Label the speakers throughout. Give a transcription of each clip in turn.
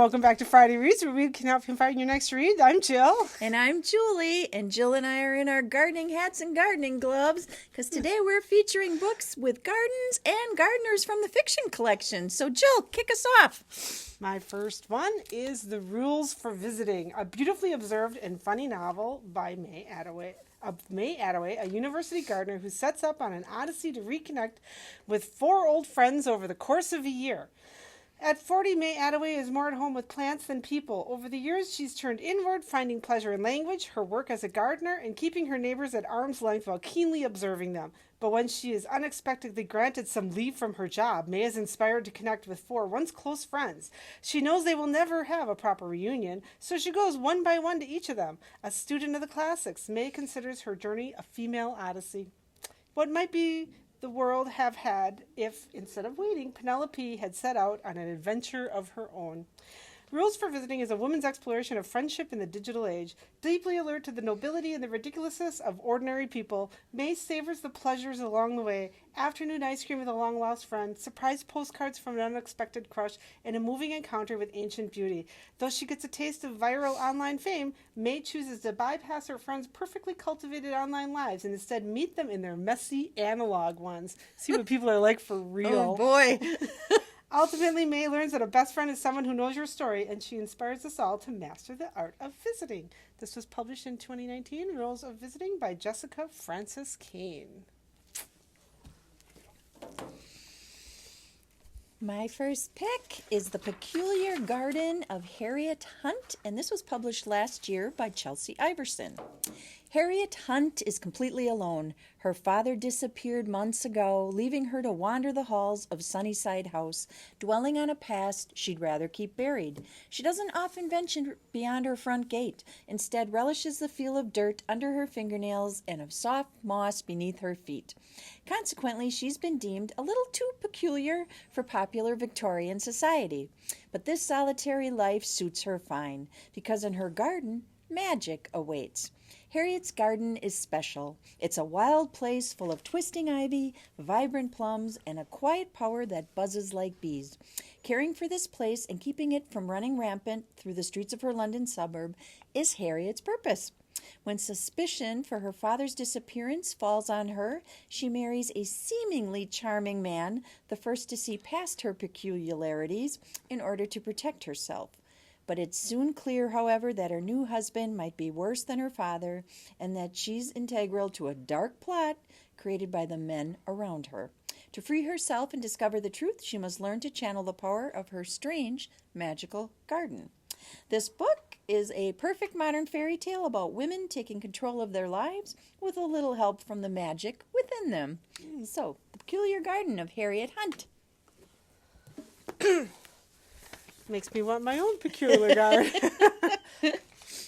Speaker 1: welcome back to Friday Reads, where we can help you find your next read. I'm Jill.
Speaker 2: And I'm Julie, and Jill and I are in our gardening hats and gardening gloves, because today we're featuring books with gardens and gardeners from the fiction collection. So Jill, kick us off.
Speaker 1: My first one is The Rules for Visiting, a beautifully observed and funny novel by May Attaway, a university gardener who sets up on an odyssey to reconnect with 4 old friends over the course of a year. At 40, May Attaway is more at home with plants than people. Over the years, she's turned inward, finding pleasure in language, her work as a gardener, and keeping her neighbors at arm's length while keenly observing them. But when she is unexpectedly granted some leave from her job, May is inspired to connect with 4 once close friends. She knows they will never have a proper reunion, so she goes one by one to each of them. A student of the classics, May considers her journey a female odyssey. What might be the world have had if, instead of waiting, Penelope had set out on an adventure of her own? Rules for Visiting is a woman's exploration of friendship in the digital age. Deeply alert to the nobility and the ridiculousness of ordinary people, May savors the pleasures along the way: afternoon ice cream with a long-lost friend, surprise postcards from an unexpected crush, and a moving encounter with ancient beauty. Though she gets a taste of viral online fame, May chooses to bypass her friends' perfectly cultivated online lives and instead meet them in their messy analog ones. See what people are like for real.
Speaker 2: Oh boy.
Speaker 1: Ultimately, May learns that a best friend is someone who knows your story, and she inspires us all to master the art of visiting. This was published in 2019, Rules of Visiting by Jessica Francis Kane.
Speaker 2: My first pick is The Peculiar Garden of Harriet Hunt, and this was published last year by Chelsea Iverson. Harriet Hunt is completely alone. Her father disappeared months ago, leaving her to wander the halls of Sunnyside House, dwelling on a past she'd rather keep buried. She doesn't often venture beyond her front gate, instead relishes the feel of dirt under her fingernails and of soft moss beneath her feet. Consequently, she's been deemed a little too peculiar for popular Victorian society. But this solitary life suits her fine, because in her garden, magic awaits. Harriet's garden is special. It's a wild place full of twisting ivy, vibrant plums, and a quiet power that buzzes like bees. Caring for this place and keeping it from running rampant through the streets of her London suburb is Harriet's purpose. When suspicion for her father's disappearance falls on her, she marries a seemingly charming man, the first to see past her peculiarities, in order to protect herself. But it's soon clear, however, that her new husband might be worse than her father, and that she's integral to a dark plot created by the men around her. To free herself and discover the truth, she must learn to channel the power of her strange, magical garden. This book is a perfect modern fairy tale about women taking control of their lives with a little help from the magic within them. So, The Peculiar Garden of Harriet Hunt.
Speaker 1: Makes me want my own peculiar garden.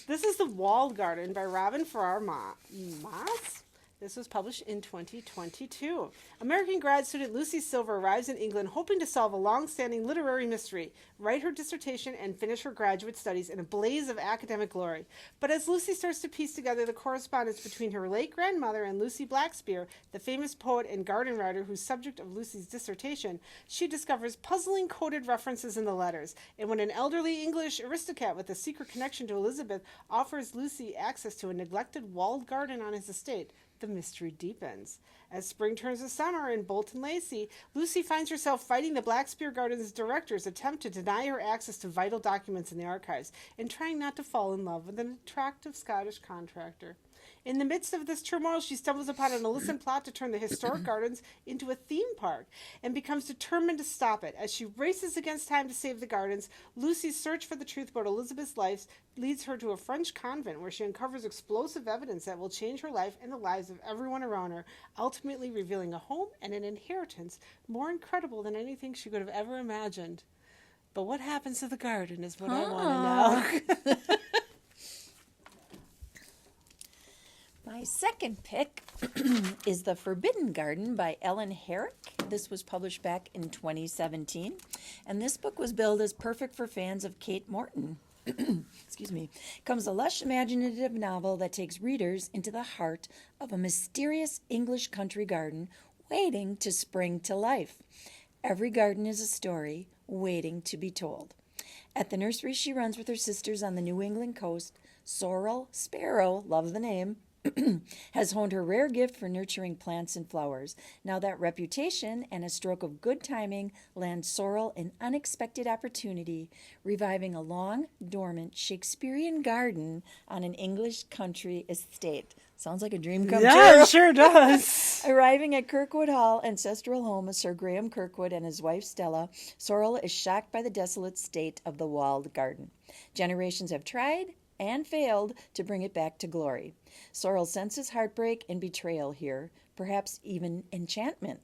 Speaker 1: This is The Walled Garden by Robin Farrar Moss. This was published in 2022. American grad student Lucy Silver arrives in England hoping to solve a long-standing literary mystery, write her dissertation, and finish her graduate studies in a blaze of academic glory. But as Lucy starts to piece together the correspondence between her late grandmother and Lucy Blackspear, the famous poet and garden writer who's subject of Lucy's dissertation, she discovers puzzling coded references in the letters. And when an elderly English aristocrat with a secret connection to Elizabeth offers Lucy access to a neglected walled garden on his estate, the mystery deepens. As spring turns to summer in Bolton Lacey, Lucy finds herself fighting the Blackspear Garden's director's attempt to deny her access to vital documents in the archives, and trying not to fall in love with an attractive Scottish contractor. In the midst of this turmoil, she stumbles upon an illicit plot to turn the historic gardens into a theme park, and becomes determined to stop it. As she races against time to save the gardens, Lucy's search for the truth about Elizabeth's life leads her to a French convent where she uncovers explosive evidence that will change her life and the lives of everyone around her, ultimately revealing a home and an inheritance more incredible than anything she could have ever imagined. But what happens to the garden is what I want to know.
Speaker 2: My second pick is The Forbidden Garden by Ellen Herrick. This was published back in 2017, and this book was billed as perfect for fans of Kate Morton. Excuse me. Comes a lush, imaginative novel that takes readers into the heart of a mysterious English country garden waiting to spring to life. Every garden is a story waiting to be told. At the nursery she runs with her sisters on the New England coast, Sorrel Sparrow, love the name, has honed her rare gift for nurturing plants and flowers. Now that reputation and a stroke of good timing land Sorrel an unexpected opportunity, reviving a long, dormant Shakespearean garden on an English country estate. Sounds like a dream come
Speaker 1: Yeah,
Speaker 2: true.
Speaker 1: it sure does.
Speaker 2: Arriving at Kirkwood Hall, ancestral home of Sir Graham Kirkwood and his wife Stella, Sorrel is shocked by the desolate state of the walled garden. Generations have tried and failed to bring it back to glory. Sorrel senses heartbreak and betrayal here, perhaps even enchantment.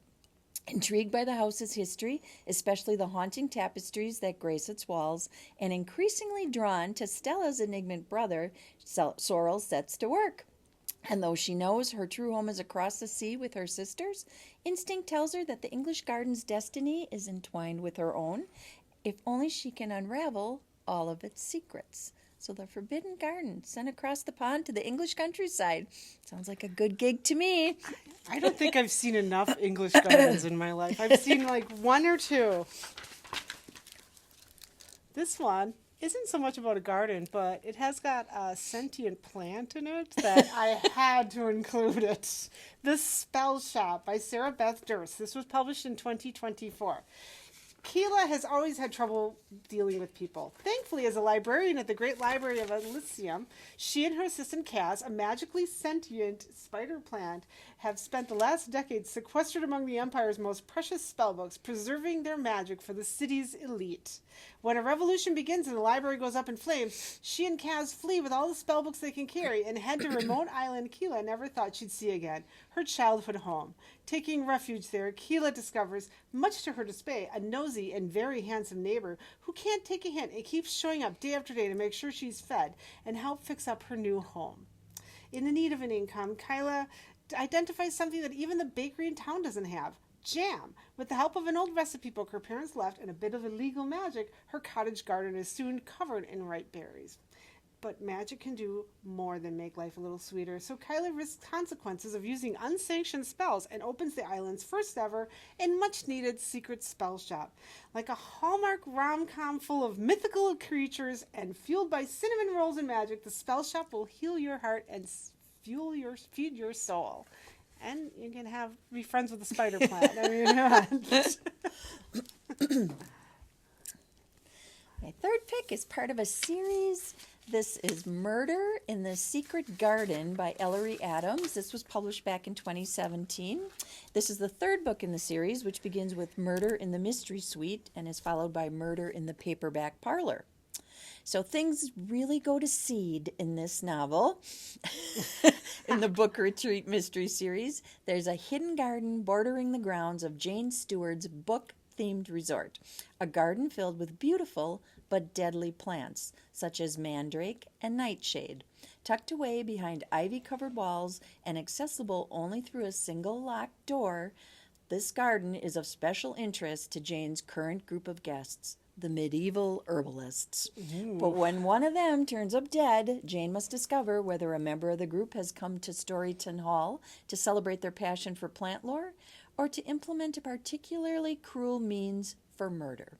Speaker 2: Intrigued by the house's history, especially the haunting tapestries that grace its walls, and increasingly drawn to Stella's enigmatic brother, Sorrel sets to work. And though she knows her true home is across the sea with her sisters, instinct tells her that the English garden's destiny is entwined with her own, if only she can unravel all of its secrets. So the Forbidden Garden, sent across the pond to the English countryside. Sounds like a good gig to me.
Speaker 1: I don't think I've seen enough English gardens in my life. I've seen like one or two. This one isn't so much about a garden, but it has got a sentient plant in it that I had to include it. The Spell Shop by Sarah Beth Durst. This was published in 2024. Keela has always had trouble dealing with people. Thankfully, as a librarian at the Great Library of Elysium, she and her assistant Cass, a magically sentient spider plant, have spent the last decade sequestered among the Empire's most precious spellbooks, preserving their magic for the city's elite. When a revolution begins and the library goes up in flames, she and Cass flee with all the spellbooks they can carry and head to a remote island Keela never thought she'd see again, her childhood home. Taking refuge there, Keela discovers, much to her dismay, a nosy and very handsome neighbor who can't take a hint and keeps showing up day after day to make sure she's fed and help fix up her new home. In the need of an income, Kyla identifies something that even the bakery in town doesn't have: jam. With the help of an old recipe book her parents left and a bit of illegal magic, her cottage garden is soon covered in ripe berries. But magic can do more than make life a little sweeter, so Kyla risks consequences of using unsanctioned spells and opens the island's first ever and much-needed secret spell shop. Like a Hallmark rom-com full of mythical creatures and fueled by cinnamon rolls and magic, the spell shop will heal your heart and feed your soul. And you can be friends with the spider plant. I mean,
Speaker 2: My third pick is part of a series. This is Murder in the Secret Garden by Ellery Adams. This was published back in 2017. This is the third book in the series, which begins with Murder in the Mystery Suite and is followed by Murder in the Paperback Parlor. So things really go to seed in this novel. In the Book Retreat Mystery Series, there's a hidden garden bordering the grounds of Jane Stewart's book-themed resort, a garden filled with beautiful but deadly plants, such as mandrake and nightshade. Tucked away behind ivy-covered walls and accessible only through a single locked door, this garden is of special interest to Jane's current group of guests, the medieval herbalists. Ooh. But when one of them turns up dead, Jane must discover whether a member of the group has come to Storyton Hall to celebrate their passion for plant lore or to implement a particularly cruel means for murder.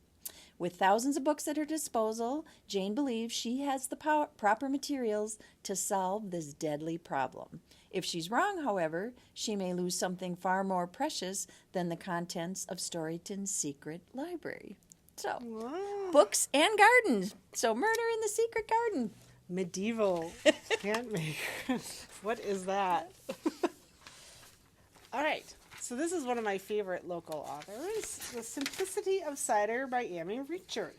Speaker 2: With thousands of books at her disposal, Jane believes she has the proper materials to solve this deadly problem. If she's wrong, however, she may lose something far more precious than the contents of Storyton's secret library. So, wow. Books and gardens. So, Murder in the Secret Garden.
Speaker 1: Medieval plant maker. What is that? All right. So this is one of my favorite local authors, The Simplicity of Cider by Amy Richard.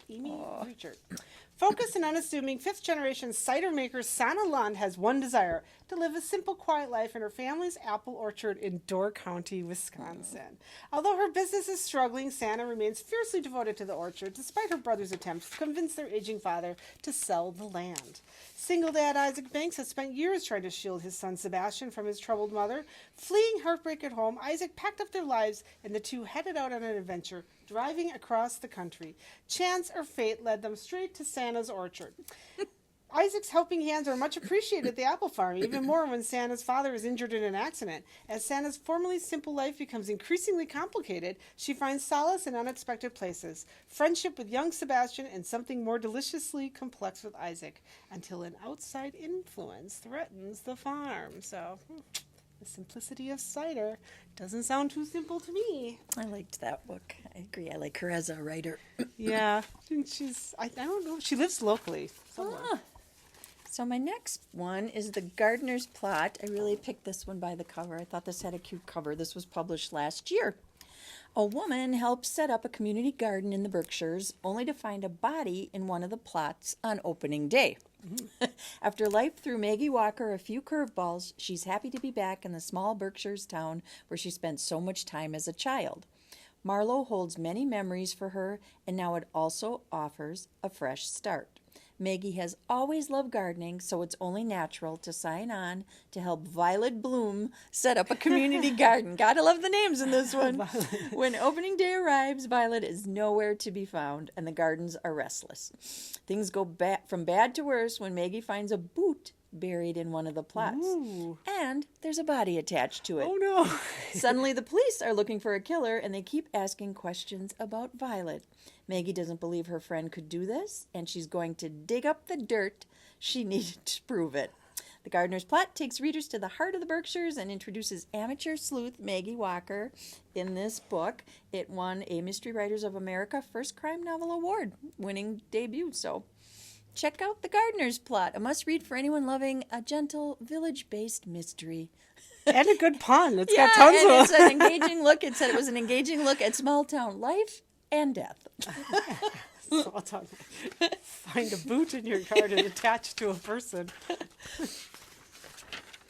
Speaker 1: Focused and unassuming fifth-generation cider maker Sana Lund has one desire: to live a simple, quiet life in her family's apple orchard in Door County, Wisconsin. Although her business is struggling, Sana remains fiercely devoted to the orchard, despite her brother's attempts to convince their aging father to sell the land. Single dad Isaac Banks has spent years trying to shield his son Sebastian from his troubled mother. Fleeing heartbreak at home, Isaac packed up their lives, and the two headed out on an adventure, driving across the country. Chance or fate led them straight to Santa's orchard. Isaac's helping hands are much appreciated at the apple farm, even more when Santa's father is injured in an accident. As Santa's formerly simple life becomes increasingly complicated, she finds solace in unexpected places, friendship with young Sebastian, and something more deliciously complex with Isaac, until an outside influence threatens the farm. So, the simplicity of cider doesn't sound too simple to me.
Speaker 2: I liked that book. I agree. I like her as a writer.
Speaker 1: Yeah, and I don't know, she lives locally somewhere.
Speaker 2: So my next one is The Gardener's Plot. I really picked this one by the cover. I thought this had a cute cover. This was published last year. A woman helps set up a community garden in the Berkshires, only to find a body in one of the plots on opening day. After life threw Maggie Walker a few curveballs, she's happy to be back in the small Berkshires town where she spent so much time as a child. Marlowe holds many memories for her, and now it also offers a fresh start. Maggie has always loved gardening, so it's only natural to sign on to help Violet Bloom set up a community garden. Gotta love the names in this one. When opening day arrives, Violet is nowhere to be found, and the gardens are restless. Things go from bad to worse when Maggie finds a boot buried in one of the plots.
Speaker 1: Ooh.
Speaker 2: And there's a body attached to it.
Speaker 1: Oh, no.
Speaker 2: Suddenly, the police are looking for a killer, and they keep asking questions about Violet. Maggie doesn't believe her friend could do this, and she's going to dig up the dirt she needed to prove it. The Gardener's Plot takes readers to the heart of the Berkshires and introduces amateur sleuth Maggie Walker in this book. It won a Mystery Writers of America First Crime Novel Award, winning debut, so check out The Gardener's Plot, a must-read for anyone loving a gentle, village-based mystery.
Speaker 1: And a good pun. It's got tons
Speaker 2: and
Speaker 1: of
Speaker 2: it's an engaging look. It said it was an engaging look at small-town life and death.
Speaker 1: So I'll talk. Find a boot in your garden attached to a person.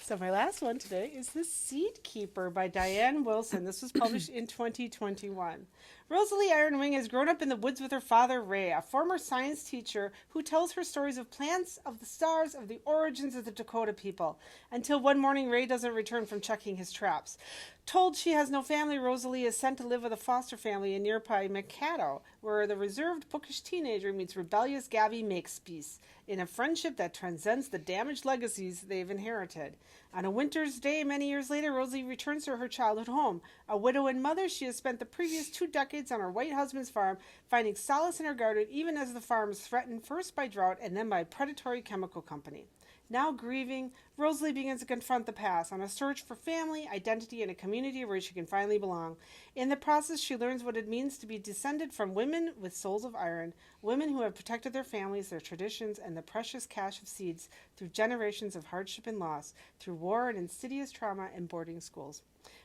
Speaker 1: So my last one today is The Seed Keeper by Diane Wilson. This was published in 2021. Rosalie Ironwing has grown up in the woods with her father, Ray, a former science teacher who tells her stories of plants, of the stars, of the origins of the Dakota people, until one morning Ray doesn't return from checking his traps. Told she has no family, Rosalie is sent to live with a foster family in nearby Mikado, where the reserved, bookish teenager meets rebellious Gabby Makepeace in a friendship that transcends the damaged legacies they've inherited. On a winter's day many years later, Rosalie returns to her childhood home. A widow and mother, she has spent the previous 2 decades on her white husband's farm, finding solace in her garden even as the farm is threatened first by drought and then by a predatory chemical company. Now grieving, Rosalie begins to confront the past on a search for family, identity, and a community where she can finally belong. In the process, she learns what it means to be descended from women with souls of iron, women who have protected their families, their traditions, and the precious cache of seeds through generations of hardship and loss, through war and insidious trauma and boarding schools.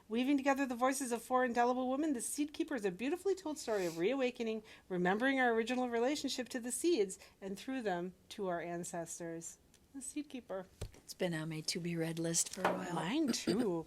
Speaker 1: Weaving together the voices of 4 indelible women, The Seed Keeper is a beautifully told story of reawakening, remembering our original relationship to the seeds, and through them to our ancestors. The Seed Keeper.
Speaker 2: It's been on my to-be-read list for a while.
Speaker 1: Mine too.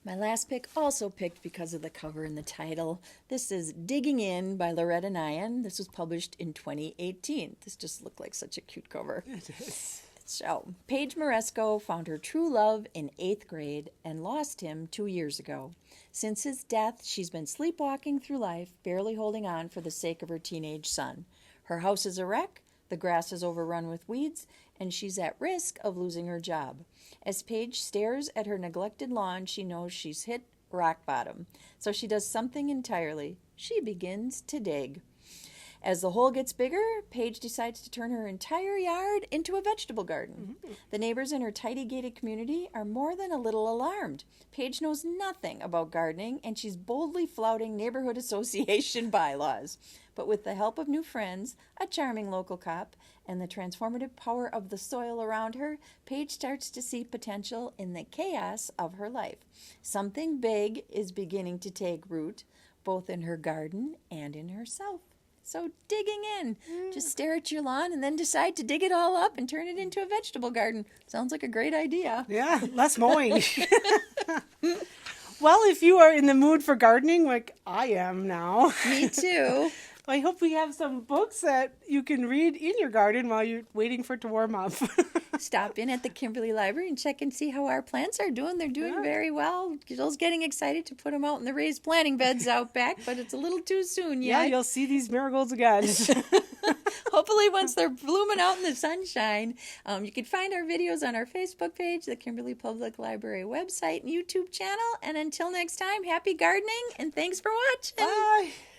Speaker 2: My last pick, also picked because of the cover and the title. This is Digging In by Loretta Nyan. This was published in 2018. This just looked like such a cute cover.
Speaker 1: It is.
Speaker 2: So, Paige Moresco found her true love in 8th grade and lost him 2 years ago. Since his death, she's been sleepwalking through life, barely holding on for the sake of her teenage son. Her house is a wreck, the grass is overrun with weeds, and she's at risk of losing her job. As Paige stares at her neglected lawn, she knows she's hit rock bottom. So she does something entirely. She begins to dig. As the hole gets bigger, Paige decides to turn her entire yard into a vegetable garden. Mm-hmm. The neighbors in her tightly gated community are more than a little alarmed. Paige knows nothing about gardening, and she's boldly flouting neighborhood association bylaws. But with the help of new friends, a charming local cop, and the transformative power of the soil around her, Paige starts to see potential in the chaos of her life. Something big is beginning to take root, both in her garden and in herself. So digging in. Just stare at your lawn and then decide to dig it all up and turn it into a vegetable garden. Sounds like a great idea.
Speaker 1: Yeah, less mowing. Well, if you are in the mood for gardening like I am now.
Speaker 2: Me too.
Speaker 1: I hope we have some books that you can read in your garden while you're waiting for it to warm up.
Speaker 2: Stop in at the Kimberly Library and check and see how our plants are doing. They're doing very well. Jill's getting excited to put them out in the raised planting beds out back, but it's a little too soon yet.
Speaker 1: Yeah, you'll see these marigolds again.
Speaker 2: Hopefully once they're blooming out in the sunshine. You can find our videos on our Facebook page, the Kimberly Public Library website and YouTube channel. And until next time, happy gardening and thanks for watching.
Speaker 1: Bye.